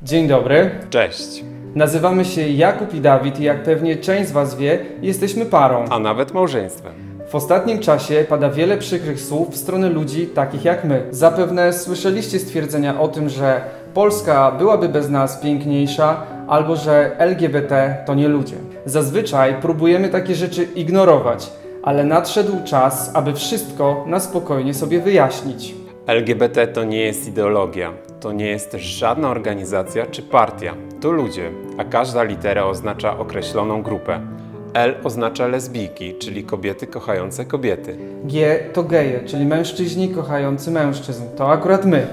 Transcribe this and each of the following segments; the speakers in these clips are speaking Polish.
Dzień dobry. Cześć. Nazywamy się Jakub i Dawid i jak pewnie część z Was wie, jesteśmy parą. A nawet małżeństwem. W ostatnim czasie pada wiele przykrych słów w stronę ludzi takich jak my. Zapewne słyszeliście stwierdzenia o tym, że Polska byłaby bez nas piękniejsza, albo że LGBT to nie ludzie. Zazwyczaj próbujemy takie rzeczy ignorować, ale nadszedł czas, aby wszystko na spokojnie sobie wyjaśnić. LGBT to nie jest ideologia, to nie jest też żadna organizacja czy partia. To ludzie, a każda litera oznacza określoną grupę. L oznacza lesbijki, czyli kobiety kochające kobiety. G to geje, czyli mężczyźni kochający mężczyzn. To akurat my.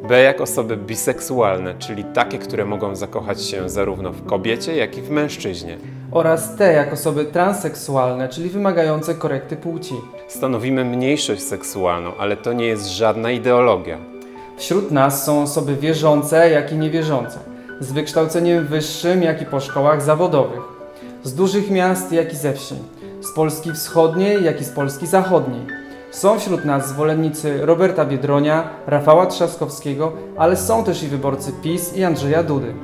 B jak osoby biseksualne, czyli takie, które mogą zakochać się zarówno w kobiecie, jak i w mężczyźnie. Oraz T jak osoby transseksualne, czyli wymagające korekty płci. Stanowimy mniejszość seksualną, ale to nie jest żadna ideologia. Wśród nas są osoby wierzące, jak i niewierzące. Z wykształceniem wyższym, jak i po szkołach zawodowych. Z dużych miast, jak i ze wsi. Z Polski wschodniej, jak i z Polski zachodniej. Są wśród nas zwolennicy Roberta Biedronia, Rafała Trzaskowskiego, ale są też i wyborcy PiS i Andrzeja Dudy.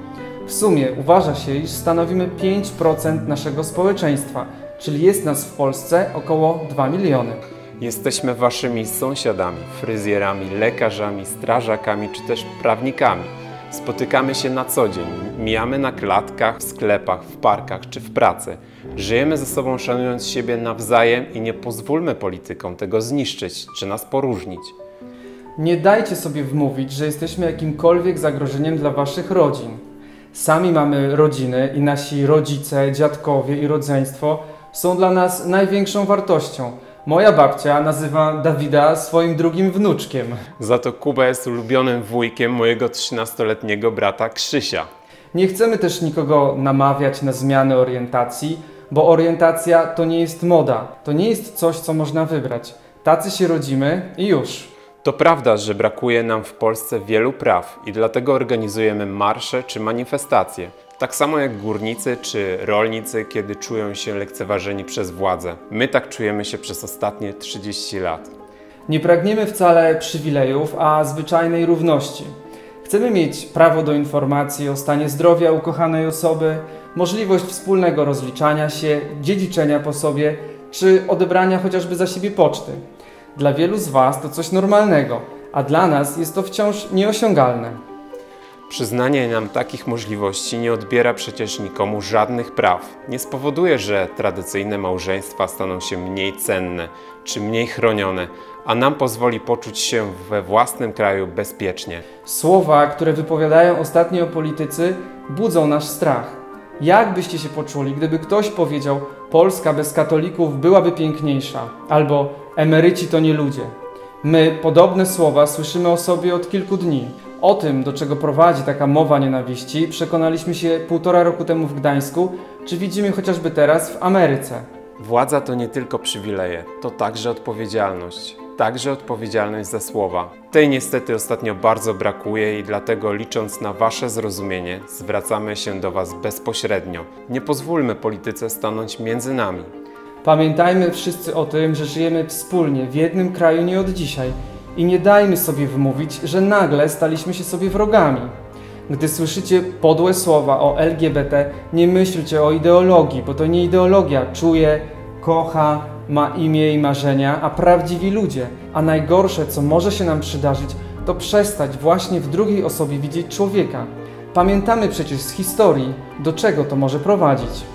W sumie uważa się, iż stanowimy 5% naszego społeczeństwa, czyli jest nas w Polsce około 2 miliony. Jesteśmy waszymi sąsiadami, fryzjerami, lekarzami, strażakami czy też prawnikami. Spotykamy się na co dzień, mijamy na klatkach, w sklepach, w parkach czy w pracy. Żyjemy ze sobą szanując siebie nawzajem i nie pozwólmy politykom tego zniszczyć czy nas poróżnić. Nie dajcie sobie wmówić, że jesteśmy jakimkolwiek zagrożeniem dla waszych rodzin. Sami mamy rodziny i nasi rodzice, dziadkowie i rodzeństwo są dla nas największą wartością. Moja babcia nazywa Dawida swoim drugim wnuczkiem. Za to Kuba jest ulubionym wujkiem mojego 13-letniego brata Krzysia. Nie chcemy też nikogo namawiać na zmianę orientacji, bo orientacja to nie jest moda, to nie jest coś, co można wybrać. Tacy się rodzimy i już. To prawda, że brakuje nam w Polsce wielu praw i dlatego organizujemy marsze czy manifestacje. Tak samo jak górnicy czy rolnicy, kiedy czują się lekceważeni przez władzę. My tak czujemy się przez ostatnie 30 lat. Nie pragniemy wcale przywilejów, a zwyczajnej równości. Chcemy mieć prawo do informacji o stanie zdrowia ukochanej osoby, możliwość wspólnego rozliczania się, dziedziczenia po sobie, czy odebrania chociażby za siebie poczty. Dla wielu z Was to coś normalnego, a dla nas jest to wciąż nieosiągalne. Przyznanie nam takich możliwości nie odbiera przecież nikomu żadnych praw. Nie spowoduje, że tradycyjne małżeństwa staną się mniej cenne czy mniej chronione, a nam pozwoli poczuć się we własnym kraju bezpiecznie. Słowa, które wypowiadają ostatnio politycy, budzą nasz strach. Jak byście się poczuli, gdyby ktoś powiedział: Polska bez katolików byłaby piękniejsza, albo emeryci to nie ludzie? My podobne słowa słyszymy o sobie od kilku dni. O tym, do czego prowadzi taka mowa nienawiści, przekonaliśmy się 1,5 roku temu w Gdańsku, czy widzimy chociażby teraz w Ameryce. Władza to nie tylko przywileje, to także odpowiedzialność. Także odpowiedzialność za słowa. Tej niestety ostatnio bardzo brakuje i dlatego, licząc na wasze zrozumienie, zwracamy się do was bezpośrednio. Nie pozwólmy polityce stanąć między nami. Pamiętajmy wszyscy o tym, że żyjemy wspólnie w jednym kraju nie od dzisiaj i nie dajmy sobie wmówić, że nagle staliśmy się sobie wrogami. Gdy słyszycie podłe słowa o LGBT, nie myślcie o ideologii, bo to nie ideologia czuje, kocha, ma imię i marzenia, a prawdziwi ludzie. A najgorsze, co może się nam przydarzyć, to przestać właśnie w drugiej osobie widzieć człowieka. Pamiętamy przecież z historii, do czego to może prowadzić.